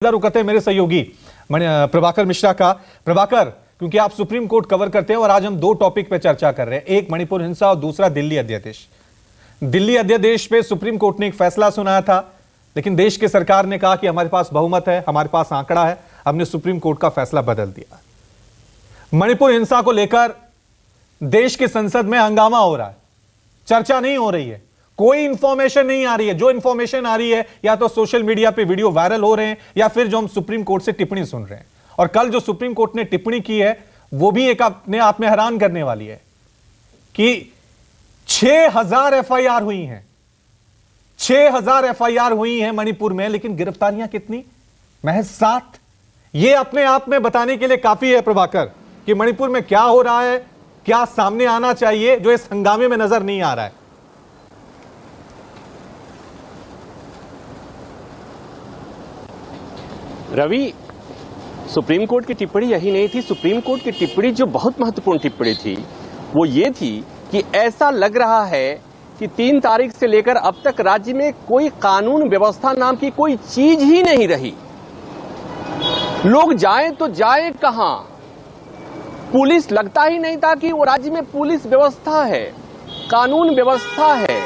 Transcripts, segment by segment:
रुकते हैं मेरे सहयोगी प्रभाकर मिश्रा का। प्रभाकर, क्योंकि आप सुप्रीम कोर्ट कवर करते हैं और आज हम दो टॉपिक पे चर्चा कर रहे हैं, एक मणिपुर हिंसा और दूसरा दिल्ली अध्यादेश। दिल्ली अध्यादेश पे सुप्रीम कोर्ट ने एक फैसला सुनाया था, लेकिन देश की सरकार ने कहा कि हमारे पास बहुमत है, हमारे पास आंकड़ा है, हमने सुप्रीम कोर्ट का फैसला बदल दिया। मणिपुर हिंसा को लेकर देश की संसद में हंगामा हो रहा है, चर्चा नहीं हो रही है, कोई इंफॉर्मेशन नहीं आ रही है। जो इंफॉर्मेशन आ रही है या तो सोशल मीडिया पे वीडियो वायरल हो रहे हैं या फिर जो हम सुप्रीम कोर्ट से टिप्पणी सुन रहे हैं। और कल जो सुप्रीम कोर्ट ने टिप्पणी की है वो भी एक अपने आप में हैरान करने वाली है कि 6000 एफआईआर हुई हैं, 6000 एफआईआर हुई हैं मणिपुर में, लेकिन गिरफ्तारियां कितनी? महज 7। यह अपने आप में बताने के लिए काफी है प्रभाकर कि मणिपुर में क्या हो रहा है, क्या सामने आना चाहिए जो इस हंगामे में नजर नहीं आ रहा है। रवि, सुप्रीम कोर्ट की टिप्पणी यही नहीं थी। सुप्रीम कोर्ट की टिप्पणी जो बहुत महत्वपूर्ण टिप्पणी थी वो ये थी कि ऐसा लग रहा है कि 3 तारीख से लेकर अब तक राज्य में कोई कानून व्यवस्था नाम की कोई चीज ही नहीं रही। लोग जाएं तो जाएं कहां? पुलिस लगता ही नहीं था कि वो राज्य में पुलिस व्यवस्था है, कानून व्यवस्था है।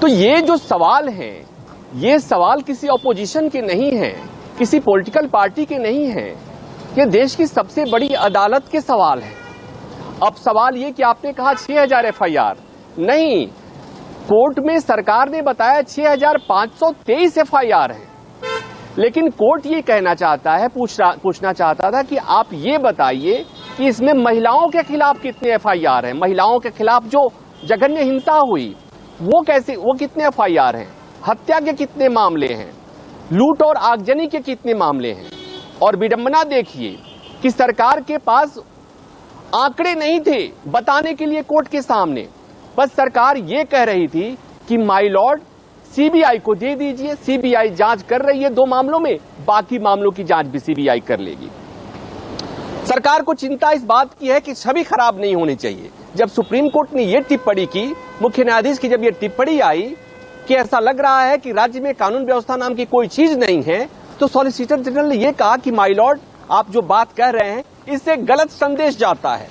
तो ये जो सवाल है, ये सवाल किसी ऑपोजिशन के नहीं है, किसी पॉलिटिकल पार्टी के नहीं है, ये देश की सबसे बड़ी अदालत के सवाल है। अब सवाल ये कि आपने कहा 6000 एफआईआर, नहीं, कोर्ट में सरकार ने बताया 6523 एफआईआर है। लेकिन कोर्ट ये कहना चाहता है, पूछना चाहता था कि आप ये बताइए कि इसमें महिलाओं के खिलाफ कितने एफआईआर हैं, महिलाओं के खिलाफ जो जघन्य हिंसा हुई वो कितने एफआईआर हैं, हत्या के कितने मामले हैं, लूट और आगजनी के कितने मामले हैं। और विडंबना देखिए कि सरकार के पास आंकड़े नहीं थे बताने के लिए कोर्ट के सामने। बस सरकार ये कह रही थी कि माय लॉर्ड सीबीआई को दे दीजिए, सीबीआई जांच कर रही है 2 मामलों में, बाकी मामलों की जांच भी सीबीआई कर लेगी। सरकार को चिंता इस बात की है कि छवि खराब नहीं होनी चाहिए। जब सुप्रीम कोर्ट ने यह टिप्पणी की, मुख्य न्यायाधीश की जब यह टिप्पणी आई कि ऐसा लग रहा है कि राज्य में कानून व्यवस्था नाम की कोई चीज नहीं है, तो सॉलिसिटर जनरल ने यह कहा कि माय लॉर्ड, आप जो बात कह रहे हैं इससे गलत संदेश जाता है।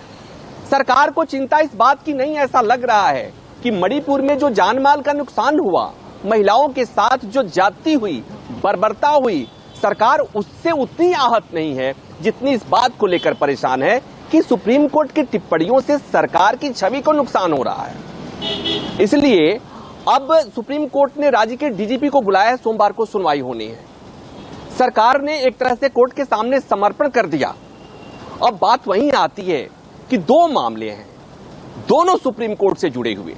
सरकार को चिंता इस बात की नहीं, ऐसा लग रहा है कि मणिपुर में जो जान माल का नुकसान हुआ, महिलाओं के साथ जो ज्यादती हुई, बर्बरता हुई, सरकार उससे उतनी आहत नहीं है जितनी इस बात को लेकर परेशान है कि सुप्रीम कोर्ट की टिप्पणियों से सरकार की छवि को नुकसान हो रहा है। इसलिए अब सुप्रीम कोर्ट ने राज्य के डीजीपी को बुलाया है, सोमवार को सुनवाई होनी है। सरकार ने एक तरह से कोर्ट के सामने समर्पण कर दिया। अब बात वहीं आती है कि 2 मामले हैं, दोनों सुप्रीम कोर्ट से जुड़े हुए।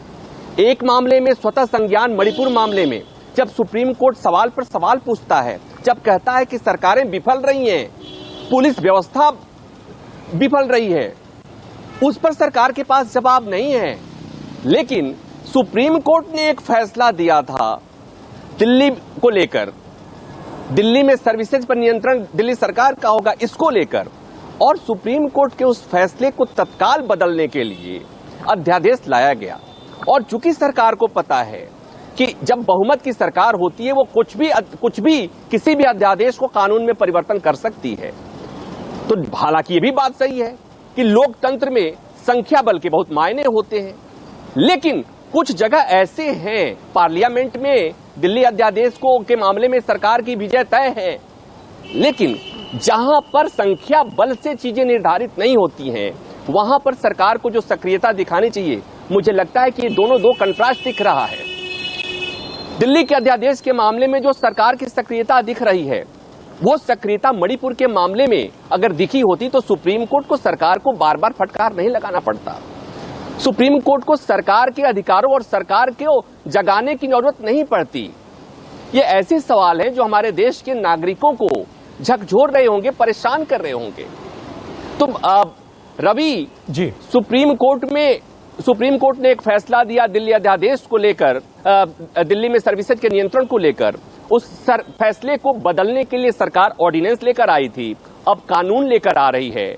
एक मामले में स्वतः संज्ञान, मणिपुर मामले में जब सुप्रीम कोर्ट सवाल पर सवाल पूछता है, जब कहता है कि सरकारें विफल रही हैं, पुलिस व्यवस्था विफल रही है, उस पर सरकार के पास जवाब नहीं है। लेकिन सुप्रीम कोर्ट ने एक फैसला दिया था दिल्ली को लेकर, दिल्ली में सर्विसेज पर नियंत्रण दिल्ली सरकार का होगा, इसको लेकर, और सुप्रीम कोर्ट के उस फैसले को तत्काल बदलने के लिए अध्यादेश लाया गया। और चूंकि सरकार को पता है कि जब बहुमत की सरकार होती है वो कुछ भी किसी भी अध्यादेश को कानून में परिवर्तन कर सकती है। तो हालांकि ये भी बात सही है कि लोकतंत्र में संख्या बल के बहुत मायने होते हैं, लेकिन कुछ जगह ऐसे हैं पार्लियामेंट में दिल्ली अध्यादेश के मामले में सरकार की विजय तय है, लेकिन जहां पर संख्या बल से चीजें निर्धारित नहीं होती हैं वहां पर सरकार को जो सक्रियता दिखानी चाहिए, मुझे लगता है कि ये दोनों 2 कंट्रास्ट दिख रहा है। दिल्ली के अध्यादेश के मामले में जो सरकार की सक्रियता दिख रही है, वो सक्रियता मणिपुर के मामले में अगर दिखी होती तो सुप्रीम कोर्ट को सरकार को बार बार फटकार नहीं लगाना पड़ता। सुप्रीम कोर्ट को सरकार के अधिकारों और सरकार को जगाने की जरूरत नहीं पड़ती। ये ऐसे सवाल हैं जो हमारे देश के नागरिकों को झकझोर रहे होंगे, परेशान कर रहे होंगे। तो रवि जी, सुप्रीम कोर्ट ने एक फैसला दिया दिल्ली अध्यादेश को लेकर, दिल्ली में सर्विसेज के नियंत्रण को लेकर। उस फैसले को बदलने के लिए सरकार ऑर्डिनेंस लेकर आई थी, अब कानून लेकर आ रही है।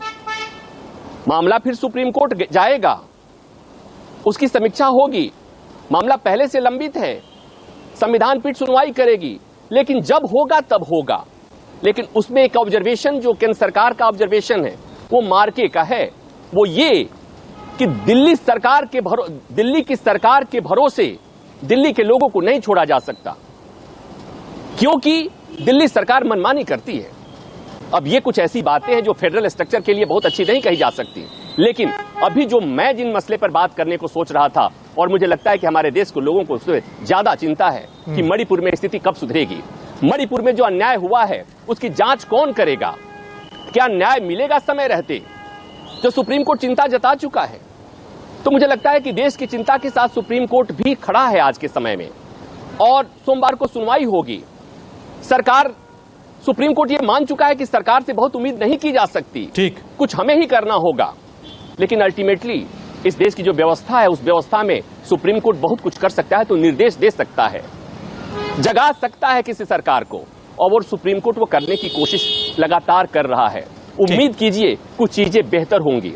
मामला फिर सुप्रीम कोर्ट जाएगा, उसकी समीक्षा होगी। मामला पहले से लंबित है, संविधान पीठ सुनवाई करेगी, लेकिन जब होगा तब होगा। लेकिन उसमें एक ऑब्जर्वेशन जो केंद्र सरकार का ऑब्जर्वेशन है वो मार्के का है, वो ये कि दिल्ली की सरकार के भरोसे दिल्ली के लोगों को नहीं छोड़ा जा सकता, क्योंकि दिल्ली सरकार मनमानी करती है। अब ये कुछ ऐसी बातें हैं जो फेडरल स्ट्रक्चर के लिए बहुत अच्छी नहीं कही जा सकती, लेकिन अभी जो मैं जिन मसले पर बात करने को सोच रहा था, और मुझे लगता है कि हमारे देश के लोगों को उससे ज्यादा चिंता है कि मणिपुर में स्थिति कब सुधरेगी। मणिपुर में जो अन्याय हुआ है उसकी जांच कौन करेगा? क्या न्याय मिलेगा समय रहते? जो सुप्रीम कोर्ट चिंता जता चुका है, तो मुझे लगता है कि देश की चिंता के साथ सुप्रीम कोर्ट भी खड़ा है आज के समय में, और सोमवार को सुनवाई होगी। सुप्रीम कोर्ट ये मान चुका है कि सरकार से बहुत उम्मीद नहीं की जा सकती, ठीक, कुछ हमें ही करना होगा। लेकिन अल्टीमेटली इस देश की जो व्यवस्था है, उस व्यवस्था में सुप्रीम कोर्ट बहुत कुछ कर सकता है, तो निर्देश दे सकता है, जगा सकता है किसी सरकार को, और वो सुप्रीम कोर्ट वो करने की कोशिश लगातार कर रहा है। उम्मीद कीजिए कुछ चीजें बेहतर होंगी।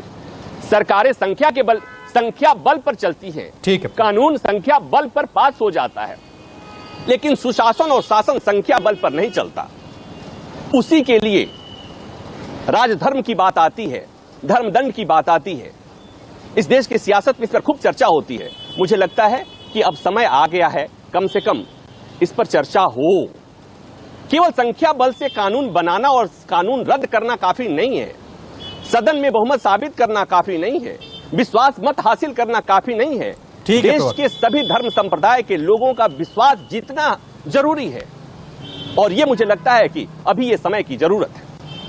सरकारें संख्या बल पर चलती हैं, ठीक है, कानून संख्या बल पर पास हो जाता है, लेकिन सुशासन और शासन संख्या बल पर नहीं चलता। उसी के लिए राजधर्म की बात आती है, धर्मदंड की बात आती है। इस देश की सियासत में इस पर खूब चर्चा होती है। मुझे लगता है कि अब समय आ गया है, कम से कम इस पर चर्चा हो। केवल संख्या बल से कानून बनाना और कानून रद्द करना काफी नहीं है, सदन में बहुमत साबित करना काफी नहीं है, विश्वास मत हासिल करना काफी नहीं है। देश के सभी धर्म संप्रदाय के लोगों का विश्वास जीतना जरूरी है, और ये मुझे लगता है कि अभी ये समय की जरूरत है।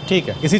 ठीक है, इसी